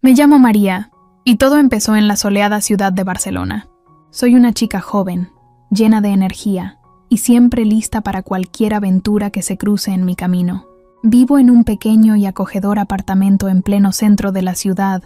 Me llamo María, y todo empezó en la soleada ciudad de Barcelona. Soy una chica joven, llena de energía, y siempre lista para cualquier aventura que se cruce en mi camino. Vivo en un pequeño y acogedor apartamento en pleno centro de la ciudad,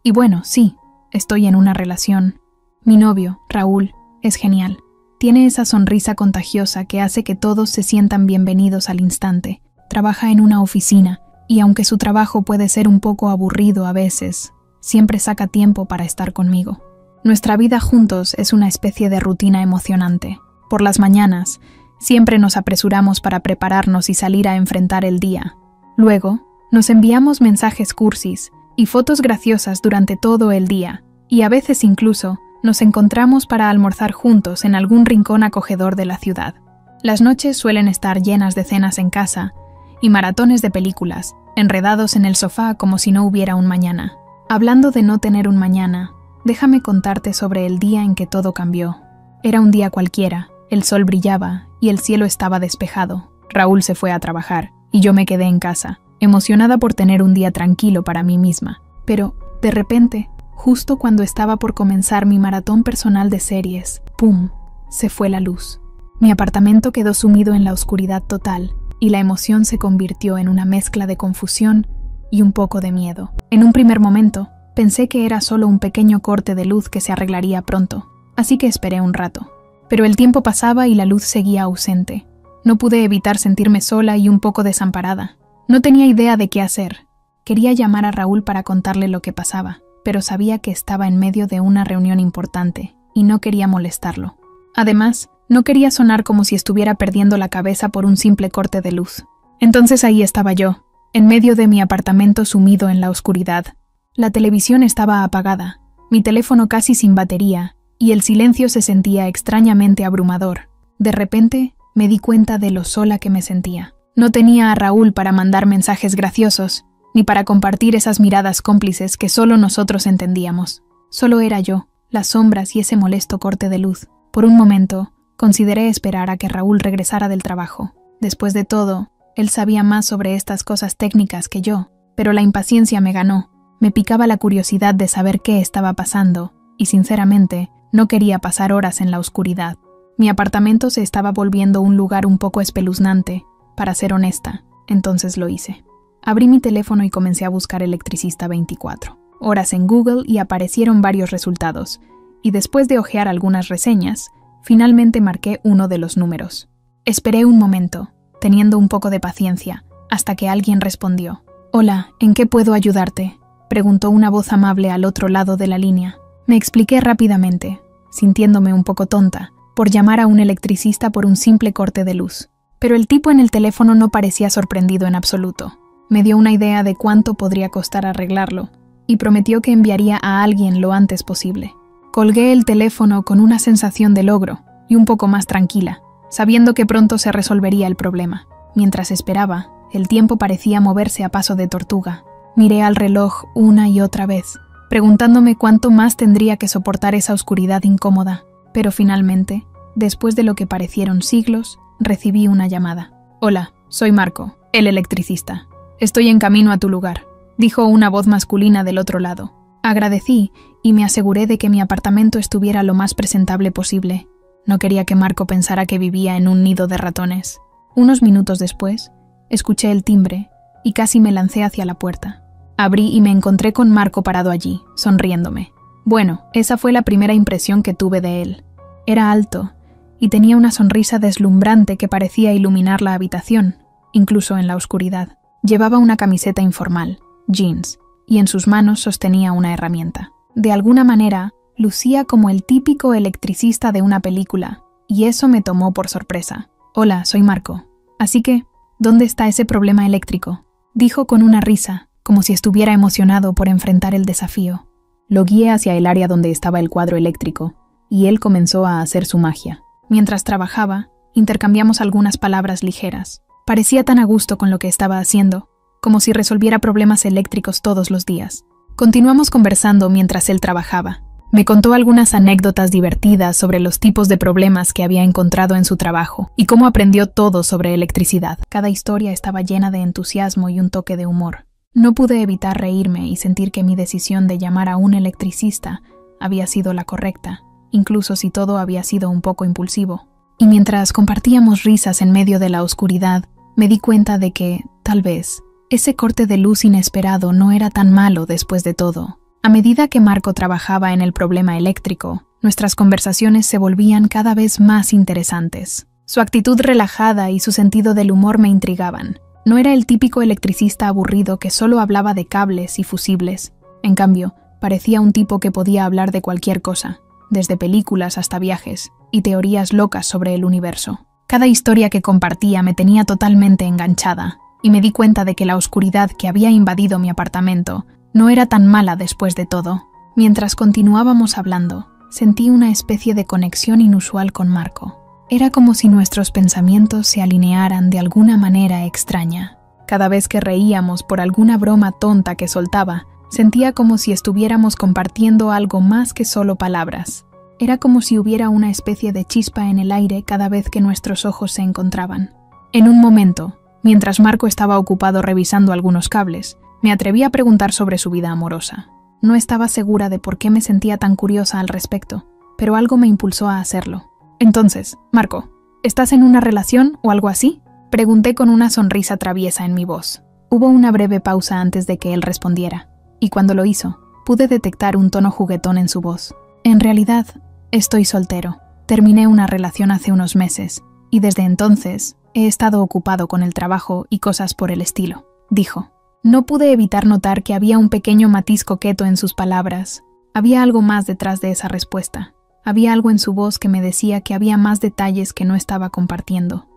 y bueno, sí, estoy en una relación. Mi novio, Raúl, es genial. Tiene esa sonrisa contagiosa que hace que todos se sientan bienvenidos al instante. Trabaja en una oficina, y aunque su trabajo puede ser un poco aburrido a veces, siempre saca tiempo para estar conmigo. Nuestra vida juntos es una especie de rutina emocionante. Por las mañanas, siempre nos apresuramos para prepararnos y salir a enfrentar el día. Luego, nos enviamos mensajes cursis y fotos graciosas durante todo el día, y a veces incluso nos encontramos para almorzar juntos en algún rincón acogedor de la ciudad. Las noches suelen estar llenas de cenas en casa y maratones de películas, enredados en el sofá como si no hubiera un mañana. Hablando de no tener un mañana, déjame contarte sobre el día en que todo cambió. Era un día cualquiera, el sol brillaba y el cielo estaba despejado. Raúl se fue a trabajar y yo me quedé en casa, emocionada por tener un día tranquilo para mí misma. Pero, de repente, justo cuando estaba por comenzar mi maratón personal de series, ¡pum!, se fue la luz. Mi apartamento quedó sumido en la oscuridad total y la emoción se convirtió en una mezcla de confusión y un poco de miedo. En un primer momento, pensé que era solo un pequeño corte de luz que se arreglaría pronto, así que esperé un rato. Pero el tiempo pasaba y la luz seguía ausente. No pude evitar sentirme sola y un poco desamparada. No tenía idea de qué hacer. Quería llamar a Raúl para contarle lo que pasaba, pero sabía que estaba en medio de una reunión importante y no quería molestarlo. Además, no quería sonar como si estuviera perdiendo la cabeza por un simple corte de luz. Entonces ahí estaba yo, en medio de mi apartamento sumido en la oscuridad. La televisión estaba apagada, mi teléfono casi sin batería, y el silencio se sentía extrañamente abrumador. De repente, me di cuenta de lo sola que me sentía. No tenía a Raúl para mandar mensajes graciosos, ni para compartir esas miradas cómplices que solo nosotros entendíamos. Solo era yo, las sombras y ese molesto corte de luz. Por un momento, consideré esperar a que Raúl regresara del trabajo. Después de todo, él sabía más sobre estas cosas técnicas que yo, pero la impaciencia me ganó. Me picaba la curiosidad de saber qué estaba pasando, y sinceramente, no quería pasar horas en la oscuridad. Mi apartamento se estaba volviendo un lugar un poco espeluznante, para ser honesta, entonces lo hice. Abrí mi teléfono y comencé a buscar electricista 24 horas en Google y aparecieron varios resultados, y después de hojear algunas reseñas, finalmente marqué uno de los números. Esperé un momento, teniendo un poco de paciencia, hasta que alguien respondió. «Hola, ¿en qué puedo ayudarte?», preguntó una voz amable al otro lado de la línea. Me expliqué rápidamente, sintiéndome un poco tonta, por llamar a un electricista por un simple corte de luz. Pero el tipo en el teléfono no parecía sorprendido en absoluto. Me dio una idea de cuánto podría costar arreglarlo, y prometió que enviaría a alguien lo antes posible. Colgué el teléfono con una sensación de logro, y un poco más tranquila, sabiendo que pronto se resolvería el problema. Mientras esperaba, el tiempo parecía moverse a paso de tortuga. Miré al reloj una y otra vez, preguntándome cuánto más tendría que soportar esa oscuridad incómoda. Pero finalmente, después de lo que parecieron siglos, recibí una llamada. «Hola, soy Marco, el electricista. Estoy en camino a tu lugar», dijo una voz masculina del otro lado. Agradecí y me aseguré de que mi apartamento estuviera lo más presentable posible. No quería que Marco pensara que vivía en un nido de ratones. Unos minutos después, escuché el timbre y casi me lancé hacia la puerta. Abrí y me encontré con Marco parado allí, sonriéndome. Bueno, esa fue la primera impresión que tuve de él. Era alto y tenía una sonrisa deslumbrante que parecía iluminar la habitación, incluso en la oscuridad. Llevaba una camiseta informal, jeans, y en sus manos sostenía una herramienta. De alguna manera, lucía como el típico electricista de una película, y eso me tomó por sorpresa. «Hola, soy Marco. Así que, ¿dónde está ese problema eléctrico?», dijo con una risa, como si estuviera emocionado por enfrentar el desafío. Lo guié hacia el área donde estaba el cuadro eléctrico, y él comenzó a hacer su magia. Mientras trabajaba, intercambiamos algunas palabras ligeras. Parecía tan a gusto con lo que estaba haciendo, como si resolviera problemas eléctricos todos los días. Continuamos conversando mientras él trabajaba. Me contó algunas anécdotas divertidas sobre los tipos de problemas que había encontrado en su trabajo y cómo aprendió todo sobre electricidad. Cada historia estaba llena de entusiasmo y un toque de humor. No pude evitar reírme y sentir que mi decisión de llamar a un electricista había sido la correcta, incluso si todo había sido un poco impulsivo. Y mientras compartíamos risas en medio de la oscuridad, me di cuenta de que, tal vez, ese corte de luz inesperado no era tan malo después de todo. A medida que Marco trabajaba en el problema eléctrico, nuestras conversaciones se volvían cada vez más interesantes. Su actitud relajada y su sentido del humor me intrigaban. No era el típico electricista aburrido que solo hablaba de cables y fusibles. En cambio, parecía un tipo que podía hablar de cualquier cosa, desde películas hasta viajes y teorías locas sobre el universo. Cada historia que compartía me tenía totalmente enganchada, y me di cuenta de que la oscuridad que había invadido mi apartamento no era tan mala después de todo. Mientras continuábamos hablando, sentí una especie de conexión inusual con Marco. Era como si nuestros pensamientos se alinearan de alguna manera extraña. Cada vez que reíamos por alguna broma tonta que soltaba, sentía como si estuviéramos compartiendo algo más que solo palabras. Era como si hubiera una especie de chispa en el aire cada vez que nuestros ojos se encontraban. En un momento, mientras Marco estaba ocupado revisando algunos cables, me atreví a preguntar sobre su vida amorosa. No estaba segura de por qué me sentía tan curiosa al respecto, pero algo me impulsó a hacerlo. Entonces, Marco, ¿estás en una relación o algo así? Pregunté con una sonrisa traviesa en mi voz. Hubo una breve pausa antes de que él respondiera, y cuando lo hizo, pude detectar un tono juguetón en su voz. En realidad, estoy soltero. Terminé una relación hace unos meses, y desde entonces he estado ocupado con el trabajo y cosas por el estilo, dijo. No pude evitar notar que había un pequeño matiz coqueto en sus palabras. Había algo más detrás de esa respuesta. Había algo en su voz que me decía que había más detalles que no estaba compartiendo.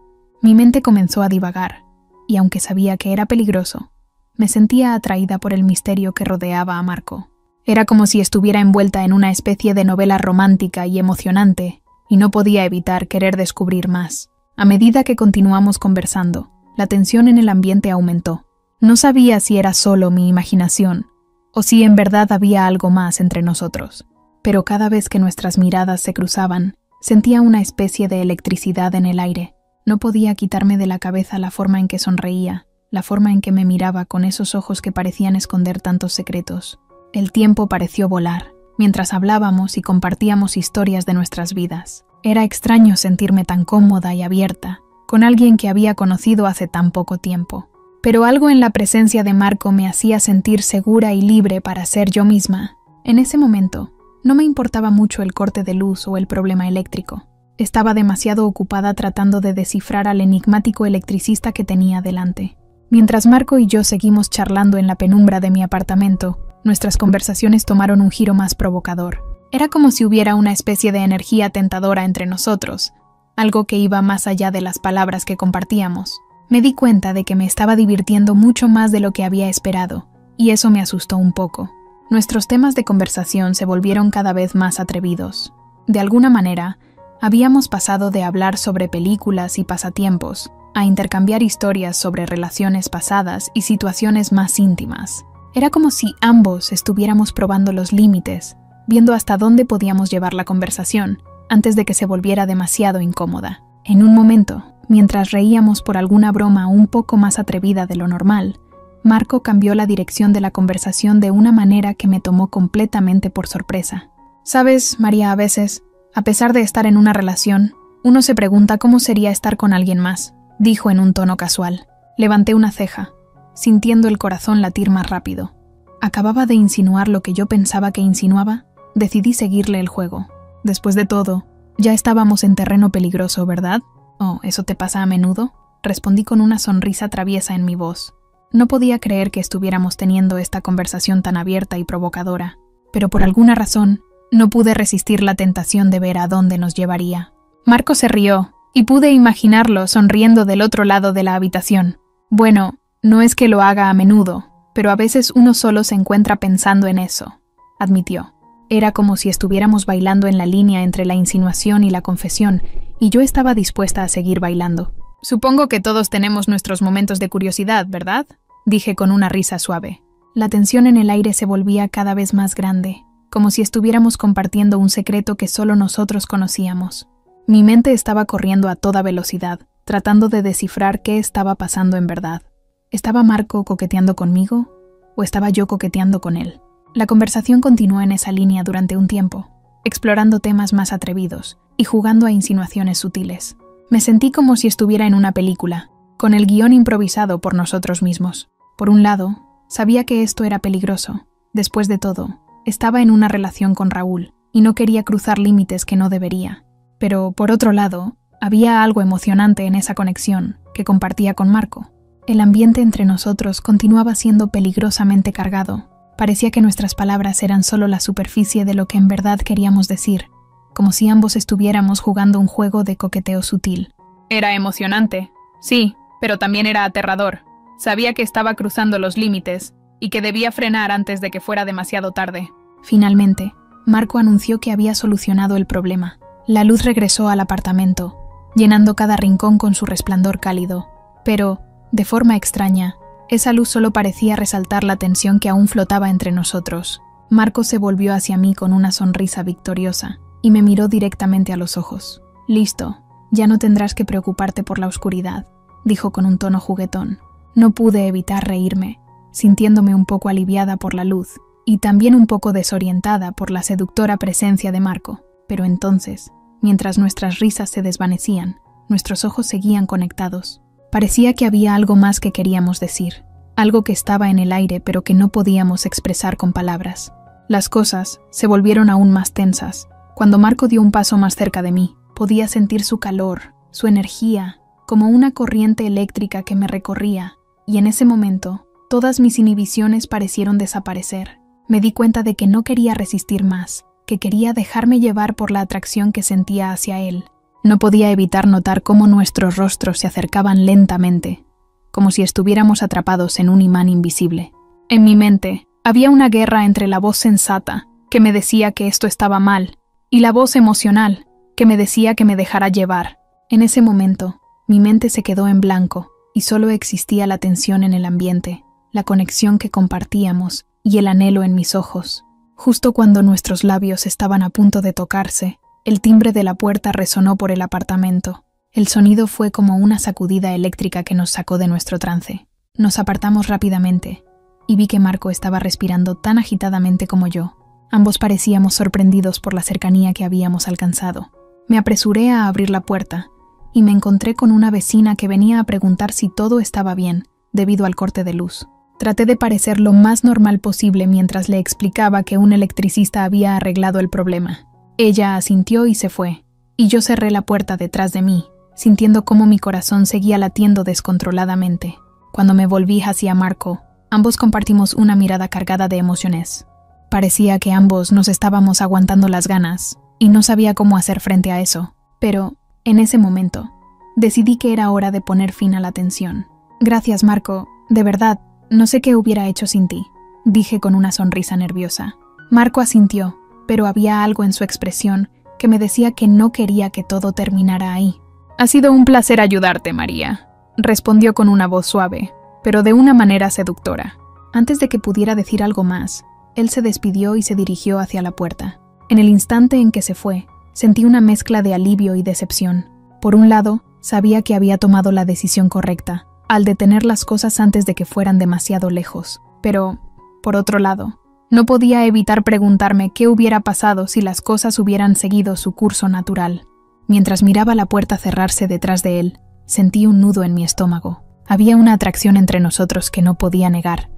Mi mente comenzó a divagar, y aunque sabía que era peligroso, me sentía atraída por el misterio que rodeaba a Marco. Era como si estuviera envuelta en una especie de novela romántica y emocionante, y no podía evitar querer descubrir más. A medida que continuamos conversando, la tensión en el ambiente aumentó. No sabía si era solo mi imaginación, o si en verdad había algo más entre nosotros. Pero cada vez que nuestras miradas se cruzaban, sentía una especie de electricidad en el aire. No podía quitarme de la cabeza la forma en que sonreía, la forma en que me miraba con esos ojos que parecían esconder tantos secretos. El tiempo pareció volar, mientras hablábamos y compartíamos historias de nuestras vidas. Era extraño sentirme tan cómoda y abierta, con alguien que había conocido hace tan poco tiempo. Pero algo en la presencia de Marco me hacía sentir segura y libre para ser yo misma. En ese momento, no me importaba mucho el corte de luz o el problema eléctrico. Estaba demasiado ocupada tratando de descifrar al enigmático electricista que tenía delante. Mientras Marco y yo seguimos charlando en la penumbra de mi apartamento, nuestras conversaciones tomaron un giro más provocador. Era como si hubiera una especie de energía tentadora entre nosotros, algo que iba más allá de las palabras que compartíamos. Me di cuenta de que me estaba divirtiendo mucho más de lo que había esperado, y eso me asustó un poco. Nuestros temas de conversación se volvieron cada vez más atrevidos. De alguna manera, habíamos pasado de hablar sobre películas y pasatiempos a intercambiar historias sobre relaciones pasadas y situaciones más íntimas. Era como si ambos estuviéramos probando los límites, viendo hasta dónde podíamos llevar la conversación antes de que se volviera demasiado incómoda. En un momento, mientras reíamos por alguna broma un poco más atrevida de lo normal, Marco cambió la dirección de la conversación de una manera que me tomó completamente por sorpresa. Sabes, María, a veces, a pesar de estar en una relación, uno se pregunta cómo sería estar con alguien más, dijo en un tono casual. Levanté una ceja, sintiendo el corazón latir más rápido. ¿Acababa de insinuar lo que yo pensaba que insinuaba? Decidí seguirle el juego. Después de todo, ya estábamos en terreno peligroso, ¿verdad? Oh, ¿eso te pasa a menudo? Respondí con una sonrisa traviesa en mi voz. No podía creer que estuviéramos teniendo esta conversación tan abierta y provocadora, pero por alguna razón no pude resistir la tentación de ver a dónde nos llevaría. Marco se rió, y pude imaginarlo sonriendo del otro lado de la habitación. Bueno, no es que lo haga a menudo, pero a veces uno solo se encuentra pensando en eso, admitió. Era como si estuviéramos bailando en la línea entre la insinuación y la confesión, y yo estaba dispuesta a seguir bailando. Supongo que todos tenemos nuestros momentos de curiosidad, ¿verdad? Dije con una risa suave. La tensión en el aire se volvía cada vez más grande, como si estuviéramos compartiendo un secreto que solo nosotros conocíamos. Mi mente estaba corriendo a toda velocidad, tratando de descifrar qué estaba pasando en verdad. ¿Estaba Marco coqueteando conmigo? ¿O estaba yo coqueteando con él? La conversación continuó en esa línea durante un tiempo, explorando temas más atrevidos y jugando a insinuaciones sutiles. Me sentí como si estuviera en una película, con el guión improvisado por nosotros mismos. Por un lado, sabía que esto era peligroso. Después de todo, estaba en una relación con Raúl y no quería cruzar límites que no debería. Pero, por otro lado, había algo emocionante en esa conexión que compartía con Marco. El ambiente entre nosotros continuaba siendo peligrosamente cargado. Parecía que nuestras palabras eran solo la superficie de lo que en verdad queríamos decir, como si ambos estuviéramos jugando un juego de coqueteo sutil. Era emocionante, sí, pero también era aterrador. Sabía que estaba cruzando los límites y que debía frenar antes de que fuera demasiado tarde. Finalmente, Marco anunció que había solucionado el problema. La luz regresó al apartamento, llenando cada rincón con su resplandor cálido. Pero, de forma extraña, esa luz solo parecía resaltar la tensión que aún flotaba entre nosotros. Marco se volvió hacia mí con una sonrisa victoriosa y me miró directamente a los ojos. «Listo, ya no tendrás que preocuparte por la oscuridad», dijo con un tono juguetón. No pude evitar reírme, sintiéndome un poco aliviada por la luz y también un poco desorientada por la seductora presencia de Marco. Pero entonces, mientras nuestras risas se desvanecían, nuestros ojos seguían conectados. Parecía que había algo más que queríamos decir, algo que estaba en el aire pero que no podíamos expresar con palabras. Las cosas se volvieron aún más tensas. Cuando Marco dio un paso más cerca de mí, podía sentir su calor, su energía, como una corriente eléctrica que me recorría, y en ese momento, todas mis inhibiciones parecieron desaparecer. Me di cuenta de que no quería resistir más, que quería dejarme llevar por la atracción que sentía hacia él. No podía evitar notar cómo nuestros rostros se acercaban lentamente, como si estuviéramos atrapados en un imán invisible. En mi mente, había una guerra entre la voz sensata, que me decía que esto estaba mal, y la voz emocional, que me decía que me dejara llevar. En ese momento, mi mente se quedó en blanco, y solo existía la tensión en el ambiente, la conexión que compartíamos y el anhelo en mis ojos. Justo cuando nuestros labios estaban a punto de tocarse, el timbre de la puerta resonó por el apartamento. El sonido fue como una sacudida eléctrica que nos sacó de nuestro trance. Nos apartamos rápidamente, y vi que Marco estaba respirando tan agitadamente como yo. Ambos parecíamos sorprendidos por la cercanía que habíamos alcanzado. Me apresuré a abrir la puerta, y me encontré con una vecina que venía a preguntar si todo estaba bien, debido al corte de luz. Traté de parecer lo más normal posible mientras le explicaba que un electricista había arreglado el problema. Ella asintió y se fue, y yo cerré la puerta detrás de mí, sintiendo cómo mi corazón seguía latiendo descontroladamente. Cuando me volví hacia Marco, ambos compartimos una mirada cargada de emociones. Parecía que ambos nos estábamos aguantando las ganas, y no sabía cómo hacer frente a eso. Pero, en ese momento, decidí que era hora de poner fin a la tensión. «Gracias, Marco. De verdad, no sé qué hubiera hecho sin ti», dije con una sonrisa nerviosa. Marco asintió, pero había algo en su expresión que me decía que no quería que todo terminara ahí. «Ha sido un placer ayudarte, María», respondió con una voz suave, pero de una manera seductora. Antes de que pudiera decir algo más, él se despidió y se dirigió hacia la puerta. En el instante en que se fue, sentí una mezcla de alivio y decepción. Por un lado, sabía que había tomado la decisión correcta, al detener las cosas antes de que fueran demasiado lejos. Pero, por otro lado, no podía evitar preguntarme qué hubiera pasado si las cosas hubieran seguido su curso natural. Mientras miraba la puerta cerrarse detrás de él, sentí un nudo en mi estómago. Había una atracción entre nosotros que no podía negar,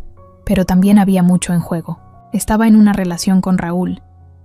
pero también había mucho en juego. Estaba en una relación con Raúl,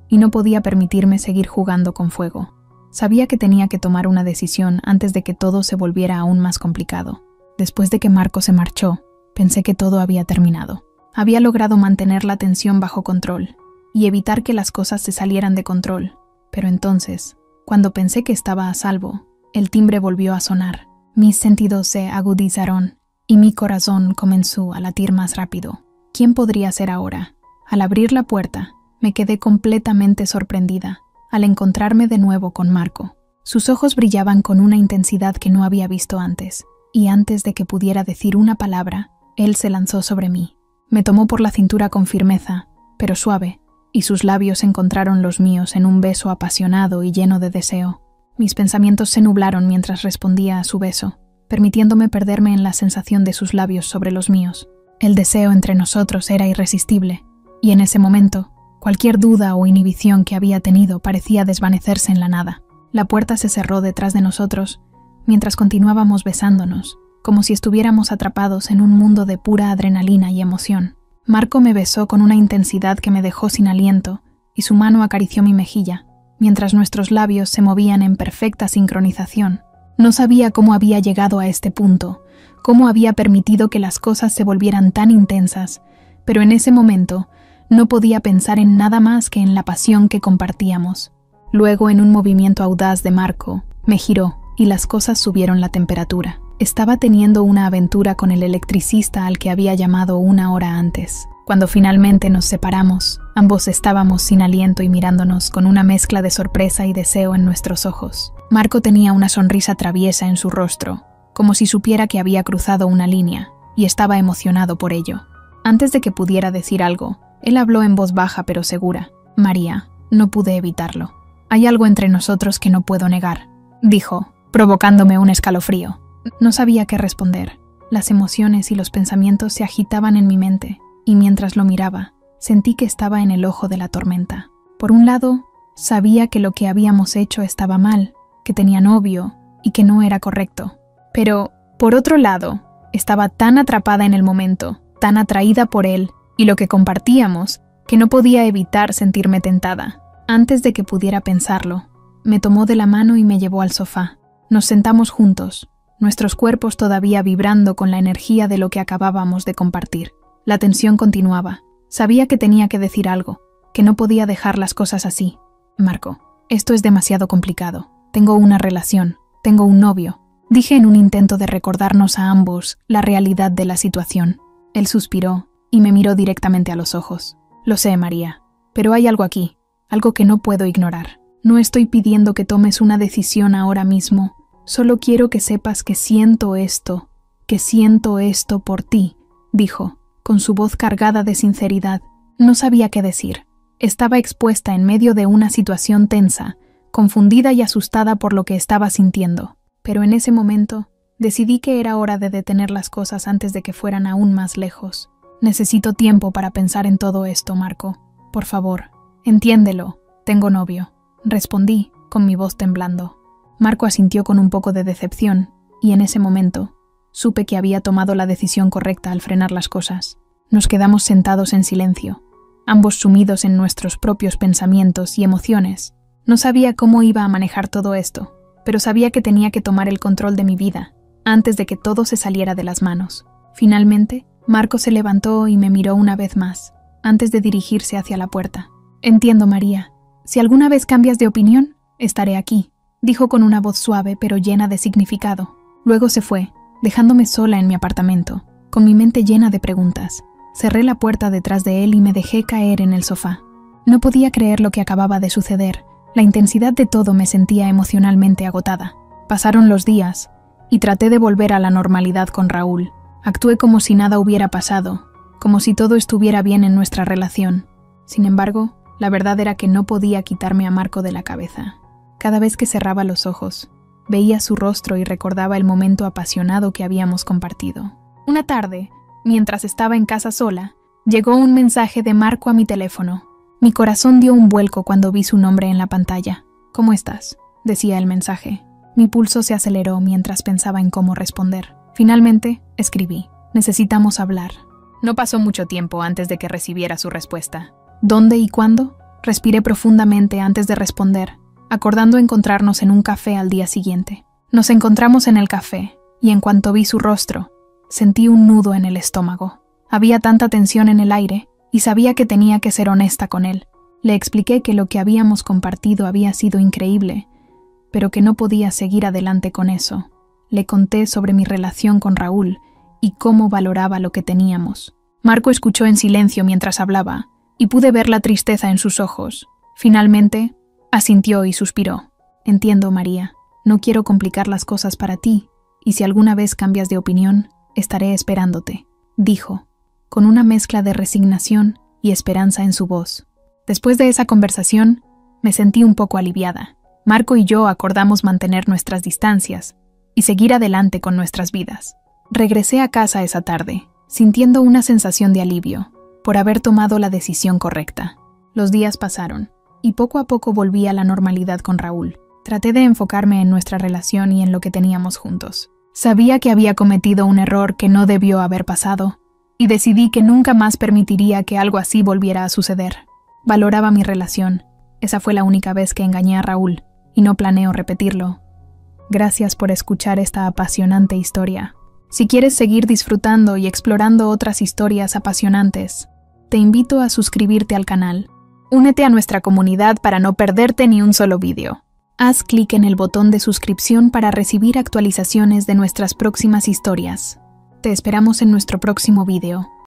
y no podía permitirme seguir jugando con fuego. Sabía que tenía que tomar una decisión antes de que todo se volviera aún más complicado. Después de que Marco se marchó, pensé que todo había terminado. Había logrado mantener la tensión bajo control y evitar que las cosas se salieran de control. Pero entonces, cuando pensé que estaba a salvo, el timbre volvió a sonar. Mis sentidos se agudizaron y mi corazón comenzó a latir más rápido. ¿Quién podría ser ahora? Al abrir la puerta, me quedé completamente sorprendida al encontrarme de nuevo con Marco. Sus ojos brillaban con una intensidad que no había visto antes, y antes de que pudiera decir una palabra, él se lanzó sobre mí. Me tomó por la cintura con firmeza, pero suave, y sus labios encontraron los míos en un beso apasionado y lleno de deseo. Mis pensamientos se nublaron mientras respondía a su beso, permitiéndome perderme en la sensación de sus labios sobre los míos. El deseo entre nosotros era irresistible, y en ese momento, cualquier duda o inhibición que había tenido parecía desvanecerse en la nada. La puerta se cerró detrás de nosotros mientras continuábamos besándonos, como si estuviéramos atrapados en un mundo de pura adrenalina y emoción. Marco me besó con una intensidad que me dejó sin aliento, y su mano acarició mi mejilla, mientras nuestros labios se movían en perfecta sincronización. No sabía cómo había llegado a este punto, cómo había permitido que las cosas se volvieran tan intensas, pero en ese momento no podía pensar en nada más que en la pasión que compartíamos. Luego, en un movimiento audaz de Marco, me giró y las cosas subieron la temperatura. Estaba teniendo una aventura con el electricista al que había llamado una hora antes. Cuando finalmente nos separamos, ambos estábamos sin aliento y mirándonos con una mezcla de sorpresa y deseo en nuestros ojos. Marco tenía una sonrisa traviesa en su rostro, como si supiera que había cruzado una línea, y estaba emocionado por ello. Antes de que pudiera decir algo, él habló en voz baja pero segura. «María, no pude evitarlo. Hay algo entre nosotros que no puedo negar», dijo, provocándome un escalofrío. No sabía qué responder. Las emociones y los pensamientos se agitaban en mi mente, y mientras lo miraba, sentí que estaba en el ojo de la tormenta. Por un lado, sabía que lo que habíamos hecho estaba mal, que tenía novio y que no era correcto. Pero, por otro lado, estaba tan atrapada en el momento, tan atraída por él y lo que compartíamos, que no podía evitar sentirme tentada. Antes de que pudiera pensarlo, me tomó de la mano y me llevó al sofá. Nos sentamos juntos, nuestros cuerpos todavía vibrando con la energía de lo que acabábamos de compartir. La tensión continuaba. Sabía que tenía que decir algo, que no podía dejar las cosas así. «Marco, esto es demasiado complicado. Tengo una relación, tengo un novio», dije en un intento de recordarnos a ambos la realidad de la situación. Él suspiró y me miró directamente a los ojos. «Lo sé, María, pero hay algo aquí, algo que no puedo ignorar. No estoy pidiendo que tomes una decisión ahora mismo. Solo quiero que sepas que siento esto por ti», dijo, con su voz cargada de sinceridad. No sabía qué decir. Estaba expuesta en medio de una situación tensa, confundida y asustada por lo que estaba sintiendo. Pero en ese momento, decidí que era hora de detener las cosas antes de que fueran aún más lejos. «Necesito tiempo para pensar en todo esto, Marco. Por favor, entiéndelo. Tengo novio», respondí, con mi voz temblando. Marco asintió con un poco de decepción, y en ese momento supe que había tomado la decisión correcta al frenar las cosas. Nos quedamos sentados en silencio, ambos sumidos en nuestros propios pensamientos y emociones. No sabía cómo iba a manejar todo esto, pero sabía que tenía que tomar el control de mi vida, antes de que todo se saliera de las manos. Finalmente, Marco se levantó y me miró una vez más, antes de dirigirse hacia la puerta. «Entiendo, María. Si alguna vez cambias de opinión, estaré aquí», dijo con una voz suave pero llena de significado. Luego se fue, dejándome sola en mi apartamento, con mi mente llena de preguntas. Cerré la puerta detrás de él y me dejé caer en el sofá. No podía creer lo que acababa de suceder. La intensidad de todo me sentía emocionalmente agotada. Pasaron los días, y traté de volver a la normalidad con Raúl. Actué como si nada hubiera pasado, como si todo estuviera bien en nuestra relación. Sin embargo, la verdad era que no podía quitarme a Marco de la cabeza. Cada vez que cerraba los ojos, veía su rostro y recordaba el momento apasionado que habíamos compartido. Una tarde, mientras estaba en casa sola, llegó un mensaje de Marco a mi teléfono. Mi corazón dio un vuelco cuando vi su nombre en la pantalla. «¿Cómo estás?», decía el mensaje. Mi pulso se aceleró mientras pensaba en cómo responder. Finalmente, escribí: «Necesitamos hablar». No pasó mucho tiempo antes de que recibiera su respuesta. «¿Dónde y cuándo?». Respiré profundamente antes de responder, acordando encontrarnos en un café al día siguiente. Nos encontramos en el café, y en cuanto vi su rostro, sentí un nudo en el estómago. Había tanta tensión en el aire, y sabía que tenía que ser honesta con él. Le expliqué que lo que habíamos compartido había sido increíble, pero que no podía seguir adelante con eso. Le conté sobre mi relación con Raúl y cómo valoraba lo que teníamos. Marco escuchó en silencio mientras hablaba, y pude ver la tristeza en sus ojos. Finalmente, asintió y suspiró. «Entiendo, María. No quiero complicar las cosas para ti, y si alguna vez cambias de opinión, estaré esperándote», dijo, con una mezcla de resignación y esperanza en su voz. Después de esa conversación, me sentí un poco aliviada. Marco y yo acordamos mantener nuestras distancias y seguir adelante con nuestras vidas. Regresé a casa esa tarde, sintiendo una sensación de alivio por haber tomado la decisión correcta. Los días pasaron, y poco a poco volví a la normalidad con Raúl. Traté de enfocarme en nuestra relación y en lo que teníamos juntos. Sabía que había cometido un error que no debió haber pasado, y decidí que nunca más permitiría que algo así volviera a suceder. Valoraba mi relación. Esa fue la única vez que engañé a Raúl, y no planeo repetirlo. Gracias por escuchar esta apasionante historia. Si quieres seguir disfrutando y explorando otras historias apasionantes, te invito a suscribirte al canal. Únete a nuestra comunidad para no perderte ni un solo vídeo. Haz clic en el botón de suscripción para recibir actualizaciones de nuestras próximas historias. Te esperamos en nuestro próximo vídeo.